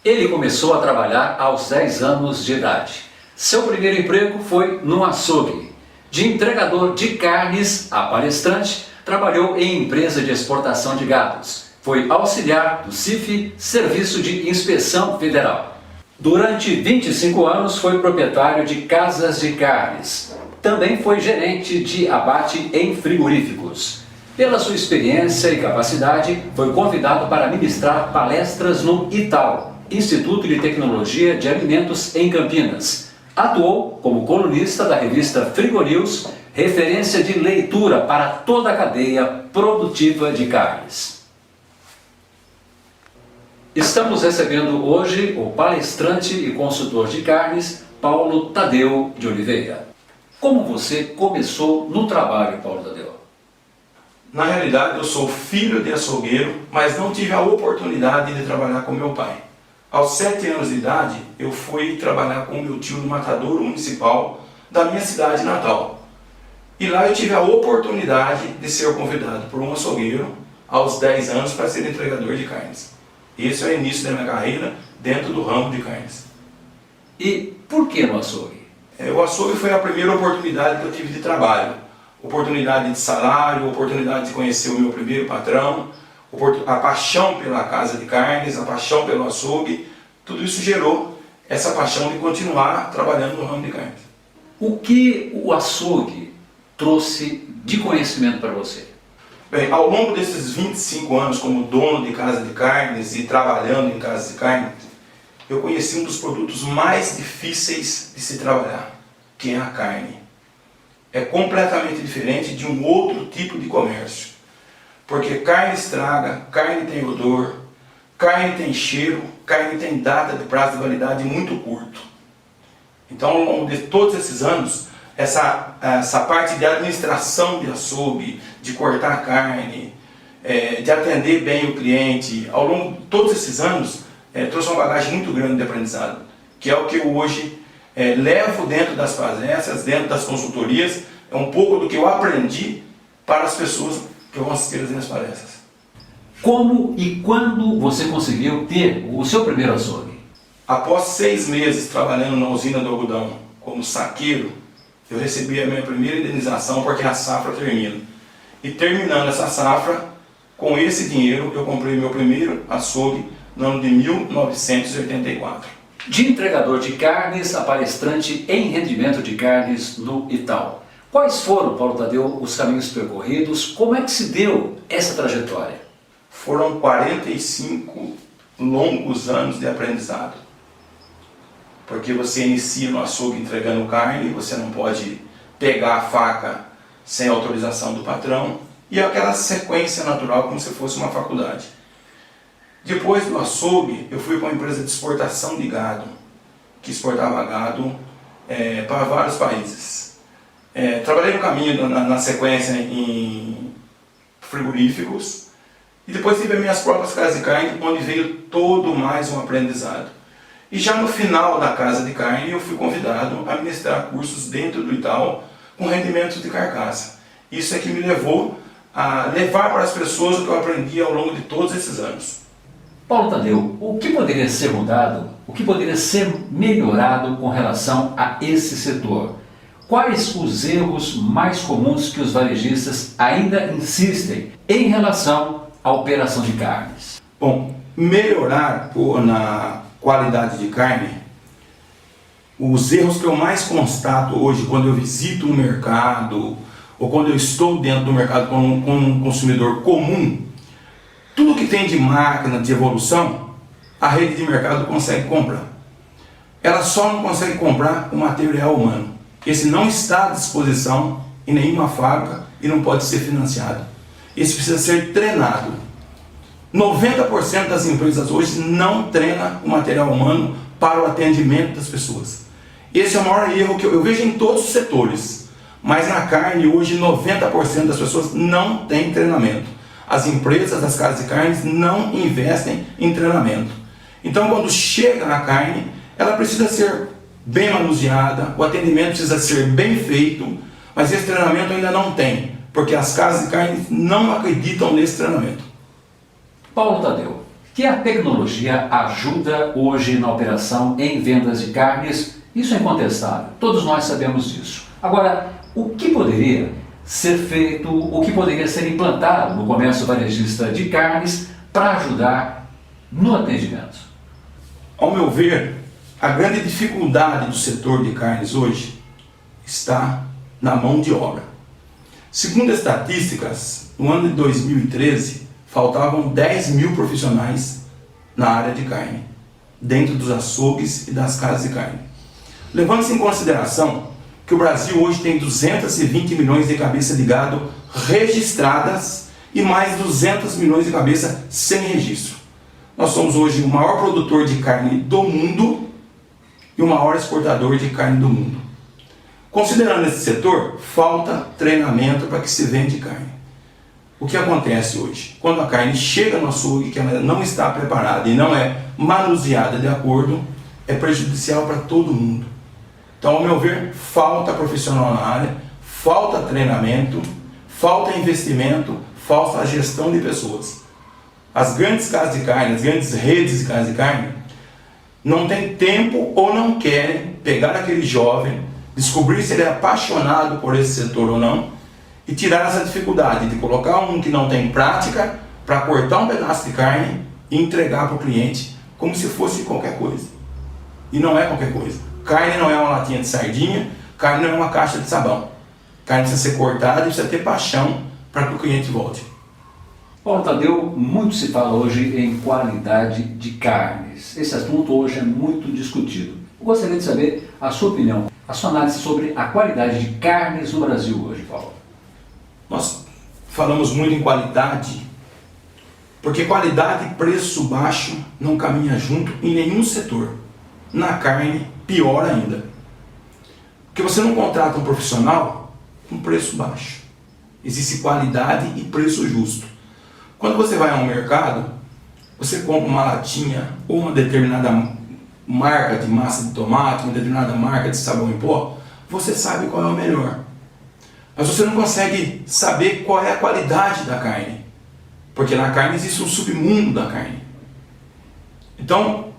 Ele começou a trabalhar aos 10 anos de idade. Seu primeiro emprego foi num açougue. De entregador de carnes a palestrante, trabalhou em empresa de exportação de gados. Foi auxiliar do CIF, Serviço de Inspeção Federal. Durante 25 anos foi proprietário de casas de carnes. Também foi gerente de abate em frigoríficos. Pela sua experiência e capacidade, foi convidado para ministrar palestras no ITAL, Instituto de Tecnologia de Alimentos em Campinas. Atuou como colunista da revista Frigonews, referência de leitura para toda a cadeia produtiva de carnes. Estamos recebendo hoje o palestrante e consultor de carnes, Paulo Tadeu de Oliveira. Como você começou no trabalho, Paulo Tadeu? Na realidade, eu sou filho de açougueiro, mas não tive a oportunidade de trabalhar com meu pai. Aos 7 anos de idade, eu fui trabalhar com meu tio no matadouro municipal da minha cidade natal. E lá eu tive a oportunidade de ser convidado por um açougueiro aos 10 anos para ser entregador de carnes. Esse é o início da minha carreira dentro do ramo de carnes. E por que no açougue? O açougue foi a primeira oportunidade que eu tive de trabalho. Oportunidade de salário, oportunidade de conhecer o meu primeiro patrão, a paixão pela casa de carnes, a paixão pelo açougue, tudo isso gerou essa paixão de continuar trabalhando no ramo de carnes. O que o açougue trouxe de conhecimento para você? Bem, ao longo desses 25 anos como dono de casa de carnes e trabalhando em casa de carne, eu conheci um dos produtos mais difíceis de se trabalhar, que é a carne. É completamente diferente de um outro tipo de comércio. Porque carne estraga, carne tem odor, carne tem cheiro, carne tem data de prazo de validade muito curto. Então, ao longo de todos esses anos, essa parte de administração de açougue, de cortar carne, de atender bem o cliente, ao longo de todos esses anos, trouxe uma bagagem muito grande de aprendizado, que é o que eu hoje levo dentro das palestras, dentro das consultorias, é um pouco do que eu aprendi para as pessoas que vão assistir as minhas palestras. Como e quando você conseguiu ter o seu primeiro açougue? Após 6 meses trabalhando na usina do algodão como saqueiro, eu recebi a minha primeira indenização porque a safra termina. E terminando essa safra, com esse dinheiro eu comprei meu primeiro açougue no ano de 1984. De entregador de carnes a palestrante em rendimento de carnes no ITAL. Quais foram, Paulo Tadeu, os caminhos percorridos? Como é que se deu essa trajetória? Foram 45 longos anos de aprendizado. Porque você inicia no açougue entregando carne, você não pode pegar a faca sem autorização do patrão, e é aquela sequência natural como se fosse uma faculdade. Depois do açougue, eu fui para uma empresa de exportação de gado, que exportava gado para vários países. Trabalhei no caminho, na sequência, em frigoríficos, e depois tive as minhas próprias casas de carne, onde veio todo mais um aprendizado. E já no final da casa de carne, eu fui convidado a ministrar cursos dentro do ITAL com rendimentos de carcaça. Isso é que me levou a levar para as pessoas o que eu aprendi ao longo de todos esses anos. Paulo Tadeu, o que poderia ser mudado, o que poderia ser melhorado com relação a esse setor? Quais os erros mais comuns que os varejistas ainda insistem em relação à operação de carnes? Bom, melhorar na qualidade de carne, os erros que eu mais constato hoje quando eu visito um mercado ou quando eu estou dentro do mercado com um consumidor comum, tudo que tem de máquina, de evolução, a rede de mercado consegue comprar. Ela só não consegue comprar o material humano. Esse não está à disposição em nenhuma fábrica e não pode ser financiado. Esse precisa ser treinado. 90% das empresas hoje não treinam o material humano para o atendimento das pessoas. Esse é o maior erro que eu vejo em todos os setores. Mas na carne hoje 90% das pessoas não têm treinamento. As empresas das casas de carnes não investem em treinamento. Então quando chega na carne, ela precisa ser bem manuseada, o atendimento precisa ser bem feito, mas esse treinamento ainda não tem, porque as casas de carne não acreditam nesse treinamento. Paulo Tadeu, Que a tecnologia ajuda hoje na operação em vendas de carnes, isso é incontestável, todos nós sabemos disso. Agora, o que poderia ser feito, o que poderia ser implantado no comércio varejista de carnes para ajudar no atendimento? Ao meu ver, a grande dificuldade do setor de carnes hoje está na mão de obra. Segundo estatísticas, no ano de 2013, faltavam 10 mil profissionais na área de carne, dentro dos açougues e das casas de carne. Levando-se em consideração que o Brasil hoje tem 220 milhões de cabeças de gado registradas e mais 200 milhões de cabeças sem registro. Nós somos hoje o maior produtor de carne do mundo e o maior exportador de carne do mundo. Considerando esse setor, falta treinamento para que se vende carne. O que acontece hoje? Quando a carne chega no açougue, que ela não está preparada e não é manuseada de acordo, é prejudicial para todo mundo. Então, ao meu ver, falta profissional na área, falta treinamento, falta investimento, falta gestão de pessoas. As grandes casas de carne, as grandes redes de casas de carne, não têm tempo ou não querem pegar aquele jovem, descobrir se ele é apaixonado por esse setor ou não, e tirar essa dificuldade de colocar um que não tem prática para cortar um pedaço de carne e entregar para o cliente como se fosse qualquer coisa. E não é qualquer coisa. Carne não é uma latinha de sardinha, carne não é uma caixa de sabão. Carne precisa ser cortada e precisa ter paixão para que o cliente volte. Paulo Tadeu, muito se fala hoje em qualidade de carnes. Esse assunto hoje é muito discutido. Eu gostaria de saber a sua opinião, a sua análise sobre a qualidade de carnes no Brasil hoje, Paulo. Nós falamos muito em qualidade, porque qualidade e preço baixo não caminham junto em nenhum setor. Na carne, pior ainda. Porque você não contrata um profissional com preço baixo. Existe qualidade e preço justo. Quando você vai ao mercado, você compra uma latinha ou uma determinada marca de massa de tomate, uma determinada marca de sabão em pó, você sabe qual é o melhor. Mas você não consegue saber qual é a qualidade da carne. Porque na carne existe um submundo da carne. Então,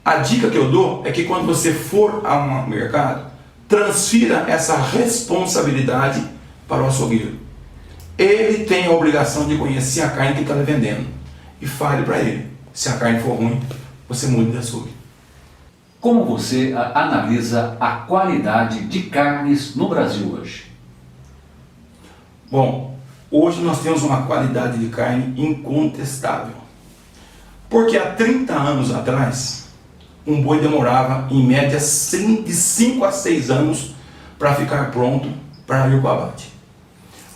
a dica que eu dou é que quando você for ao mercado, transfira essa responsabilidade para o açougueiro. Ele tem a obrigação de conhecer a carne que está vendendo. E fale para ele. Se a carne for ruim, você muda de açougue. Como você analisa a qualidade de carnes no Brasil hoje? Bom, hoje nós temos uma qualidade de carne incontestável. Porque há 30 anos atrás, um boi demorava em média de 5 a 6 anos para ficar pronto para ir para o abate.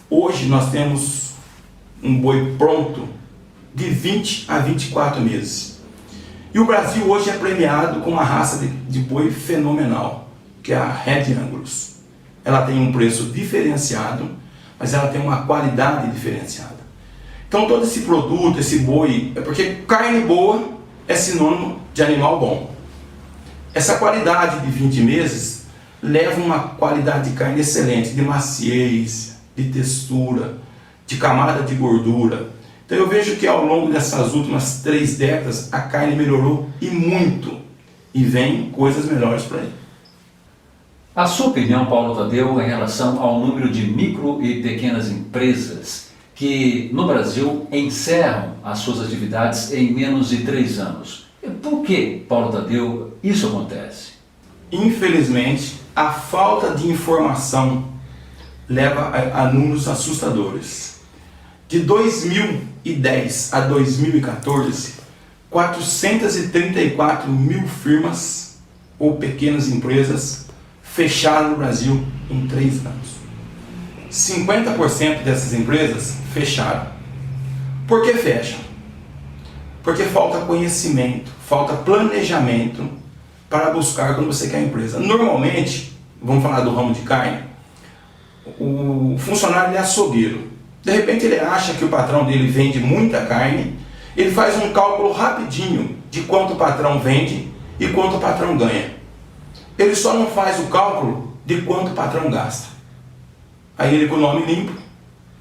Hoje nós temos um boi pronto de 20 a 24 meses. E o Brasil hoje é premiado com uma raça de boi fenomenal, que é a Red Angus. Ela tem um preço diferenciado, mas ela tem uma qualidade diferenciada. Então todo esse produto, esse boi, é porque carne boa é sinônimo de animal bom. Essa qualidade de 20 meses leva uma qualidade de carne excelente, de maciez, de textura, de camada de gordura. Então eu vejo que ao longo dessas últimas 3 décadas a carne melhorou e muito. E vem coisas melhores para ele. A sua opinião, Paulo Tadeu, em relação ao número de micro e pequenas empresas que no Brasil encerram as suas atividades em menos de 3 anos. Por que, Paulo Tadeu, isso acontece? Infelizmente, a falta de informação leva a números assustadores. De 2010 a 2014, 434 mil firmas ou pequenas empresas fecharam no Brasil em 3 anos. 50% dessas empresas fecharam. Por que fecham? Porque falta conhecimento, falta planejamento para buscar quando você quer a empresa. Normalmente, vamos falar do ramo de carne, o funcionário é açougueiro. De repente ele acha que o patrão dele vende muita carne, ele faz um cálculo rapidinho de quanto o patrão vende e quanto o patrão ganha. Ele só não faz o cálculo de quanto o patrão gasta. Aí ele, com o nome limpo,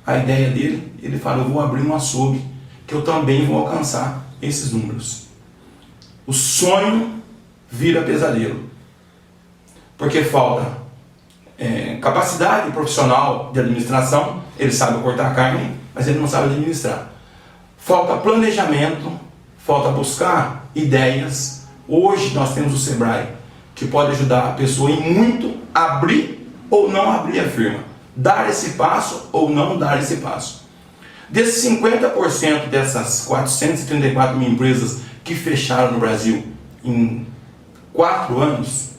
a ideia dele, ele fala: eu vou abrir um açougue que eu também vou alcançar esses números. O sonho vira pesadelo, porque falta capacidade profissional de administração. Ele sabe cortar carne, mas ele não sabe administrar. Falta planejamento, falta buscar ideias. Hoje nós temos o Sebrae, que pode ajudar a pessoa em muito a abrir ou não abrir a firma, dar esse passo ou não dar esse passo. Desses 50% dessas 434 mil empresas que fecharam no Brasil em 4 anos,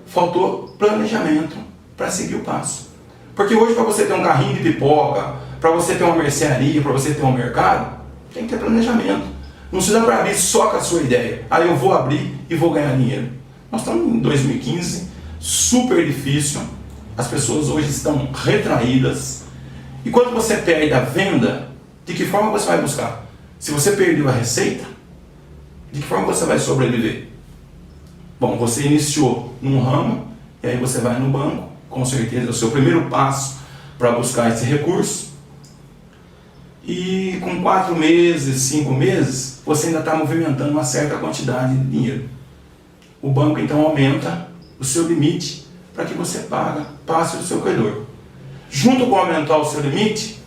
faltou planejamento para seguir o passo. Porque hoje, para você ter um carrinho de pipoca, para você ter uma mercearia, para você ter um mercado, tem que ter planejamento. Não se dá para abrir só com a sua ideia. Aí eu vou abrir e vou ganhar dinheiro. Nós estamos em 2015, super difícil. As pessoas hoje estão retraídas. E quando você perde a venda, de que forma você vai buscar? Se você perdeu a receita, de que forma você vai sobreviver? Bom, você iniciou num ramo, e aí você vai no banco, com certeza é o seu primeiro passo para buscar esse recurso. E com 4 meses, 5 meses, você ainda está movimentando uma certa quantidade de dinheiro. O banco então aumenta o seu limite para que você passe o seu credor. Junto com aumentar o seu limite,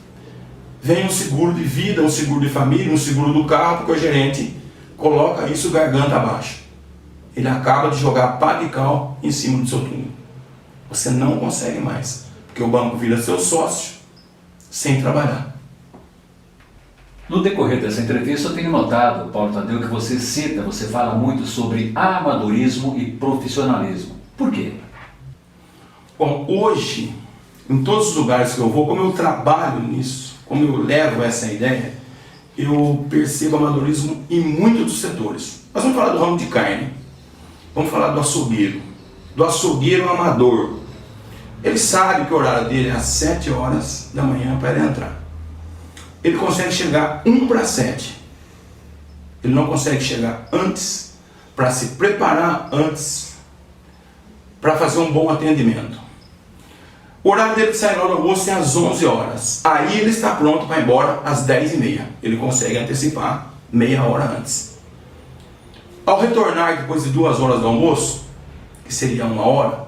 vem um seguro de vida, um seguro de família, um seguro do carro, porque o gerente coloca isso garganta abaixo. Ele acaba de jogar pá de cal em cima do seu túmulo. Você não consegue mais, porque o banco vira seu sócio sem trabalhar. No decorrer dessa entrevista eu tenho notado, Paulo Tadeu, que você fala muito sobre amadorismo e profissionalismo. Por quê? Bom, hoje, em todos os lugares que eu vou, como eu trabalho nisso, como eu levo essa ideia, eu percebo amadorismo em muitos dos setores. Nós vamos falar do ramo de carne, vamos falar do açougueiro. Do açougueiro amador. Ele sabe que o horário dele é às 7 horas da manhã para ele entrar. Ele consegue chegar 6:45. Ele não consegue chegar antes, para se preparar antes, para fazer um bom atendimento. O horário dele de sair do almoço é às 11 horas. Aí ele está pronto para ir embora às 10:30. Ele consegue antecipar meia hora antes. Ao retornar depois de 2 horas do almoço, que seria 1 hora,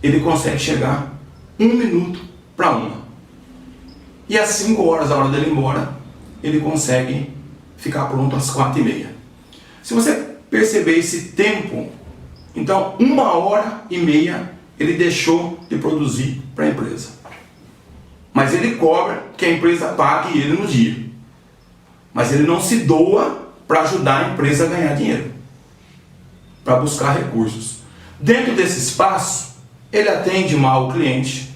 ele consegue chegar 1 minuto para 1. E às 5 horas, a hora dele ir embora, ele consegue ficar pronto às 4:30. Se você perceber esse tempo, então 1h30 ele deixou de produzir para a empresa. Mas ele cobra que a empresa pague ele no dia. Mas ele não se doa para ajudar a empresa a ganhar dinheiro, para buscar recursos. Dentro desse espaço, ele atende mal o cliente,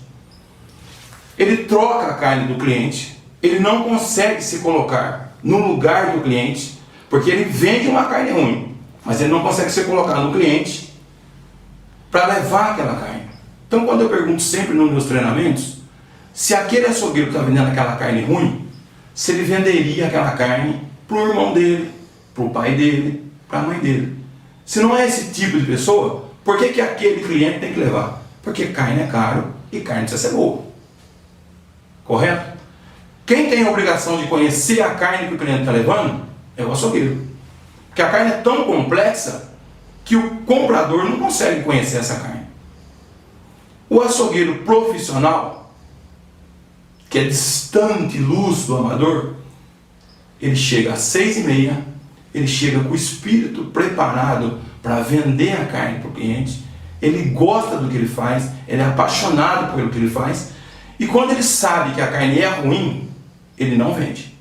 ele troca a carne do cliente, ele não consegue se colocar no lugar do cliente, porque ele vende uma carne ruim, mas ele não consegue se colocar no cliente para levar aquela carne. Então, quando eu pergunto sempre nos meus treinamentos, se aquele açougueiro que está vendendo aquela carne ruim, se ele venderia aquela carne para o irmão dele, para o pai dele, para a mãe dele. Se não é esse tipo de pessoa, por que aquele cliente tem que levar? Porque carne é caro e carne precisa ser boa. Correto? Quem tem a obrigação de conhecer a carne que o cliente está levando é o açougueiro. Porque a carne é tão complexa que o comprador não consegue conhecer essa carne. O açougueiro profissional, que é distante luz do amador, ele chega às 6:30, ele chega com o espírito preparado para vender a carne para o cliente, ele gosta do que ele faz, ele é apaixonado pelo que ele faz, e quando ele sabe que a carne é ruim, ele não vende.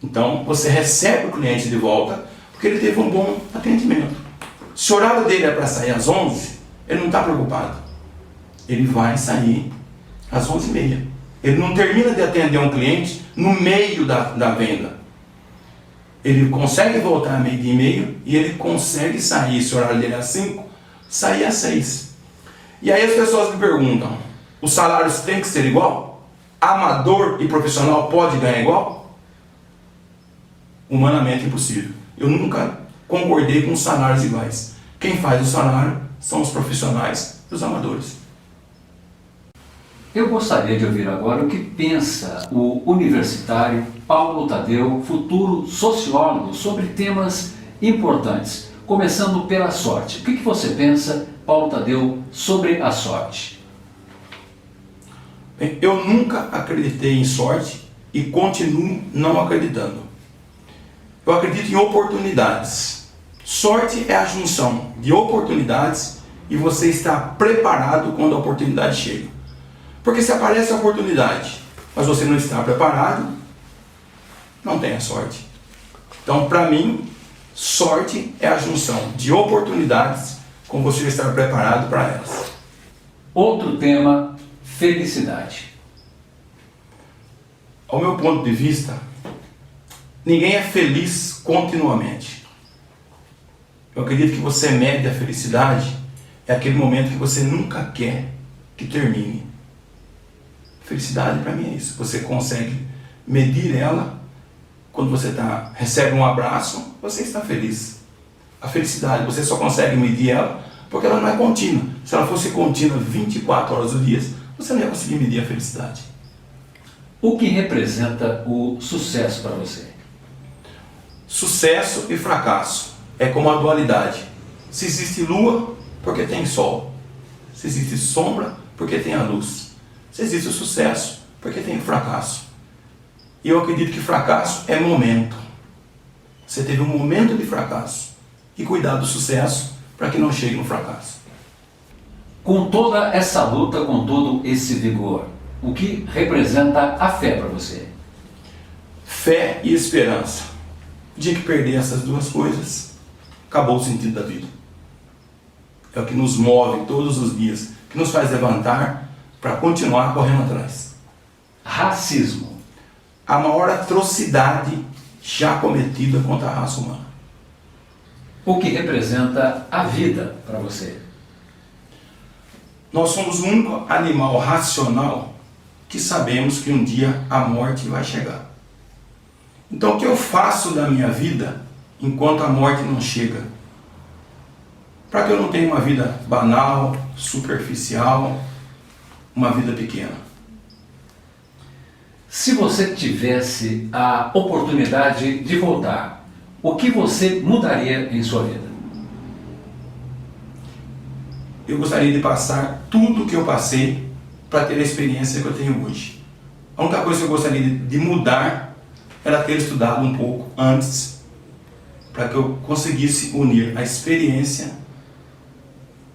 Então você recebe o cliente de volta, porque ele teve um bom atendimento. Se o horário dele é para sair às 11, ele não está preocupado. Ele vai sair às 11:30. Ele não termina de atender um cliente no meio da venda. Ele consegue voltar a 12:30 e ele consegue sair, se o horário dele é às 5, sair às 6. E aí as pessoas me perguntam, os salários têm que ser igual? Amador e profissional pode ganhar igual? Humanamente impossível. Eu nunca concordei com salários iguais. Quem faz o salário são os profissionais e os amadores. Eu gostaria de ouvir agora o que pensa o universitário Paulo Tadeu, futuro sociólogo, sobre temas importantes, começando pela sorte. O que você pensa, Paulo Tadeu, sobre a sorte? Bem, eu nunca acreditei em sorte e continuo não acreditando. Eu acredito em oportunidades. Sorte é a junção de oportunidades e você está preparado quando a oportunidade chega. Porque se aparece a oportunidade, mas você não está preparado, não tem a sorte. Então, para mim, sorte é a junção de oportunidades com você estar preparado para elas. Outro tema, felicidade. Ao meu ponto de vista, ninguém é feliz continuamente. Eu acredito que você mede a felicidade é aquele momento que você nunca quer que termine. Felicidade para mim é isso. Você consegue medir ela quando você recebe um abraço, você está feliz. A felicidade, você só consegue medir ela porque ela não é contínua. Se ela fosse contínua 24 horas do dia, você não ia conseguir medir a felicidade. O que representa o sucesso para você? Sucesso e fracasso é como a dualidade. Se existe lua, porque tem sol. Se existe sombra, porque tem a luz. Se existe o sucesso, porque tem o fracasso. E eu acredito que fracasso é momento. Você teve um momento de fracasso. E cuidar do sucesso para que não chegue no fracasso. Com toda essa luta, com todo esse vigor, o que representa a fé para você? Fé e esperança. O dia que perder essas duas coisas, acabou o sentido da vida. É o que nos move todos os dias, que nos faz levantar para continuar correndo atrás. Racismo. A maior atrocidade já cometida contra a raça humana. O que representa a vida para você? Nós somos o único animal racional que sabemos que um dia a morte vai chegar. Então o que eu faço da minha vida enquanto a morte não chega? Para que eu não tenha uma vida banal, superficial, uma vida pequena. Se você tivesse a oportunidade de voltar, o que você mudaria em sua vida? Eu gostaria de passar tudo o que eu passei para ter a experiência que eu tenho hoje. A única coisa que eu gostaria de mudar era ter estudado um pouco antes, para que eu conseguisse unir a experiência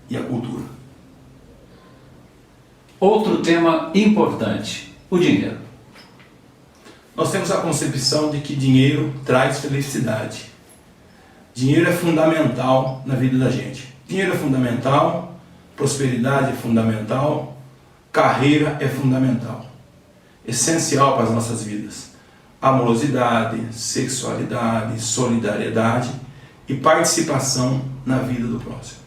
e a cultura. Outro tema importante, o dinheiro. Nós temos a concepção de que dinheiro traz felicidade. Dinheiro é fundamental na vida da gente. Dinheiro é fundamental, prosperidade é fundamental, carreira é fundamental. Essencial para as nossas vidas. Amorosidade, sexualidade, solidariedade e participação na vida do próximo.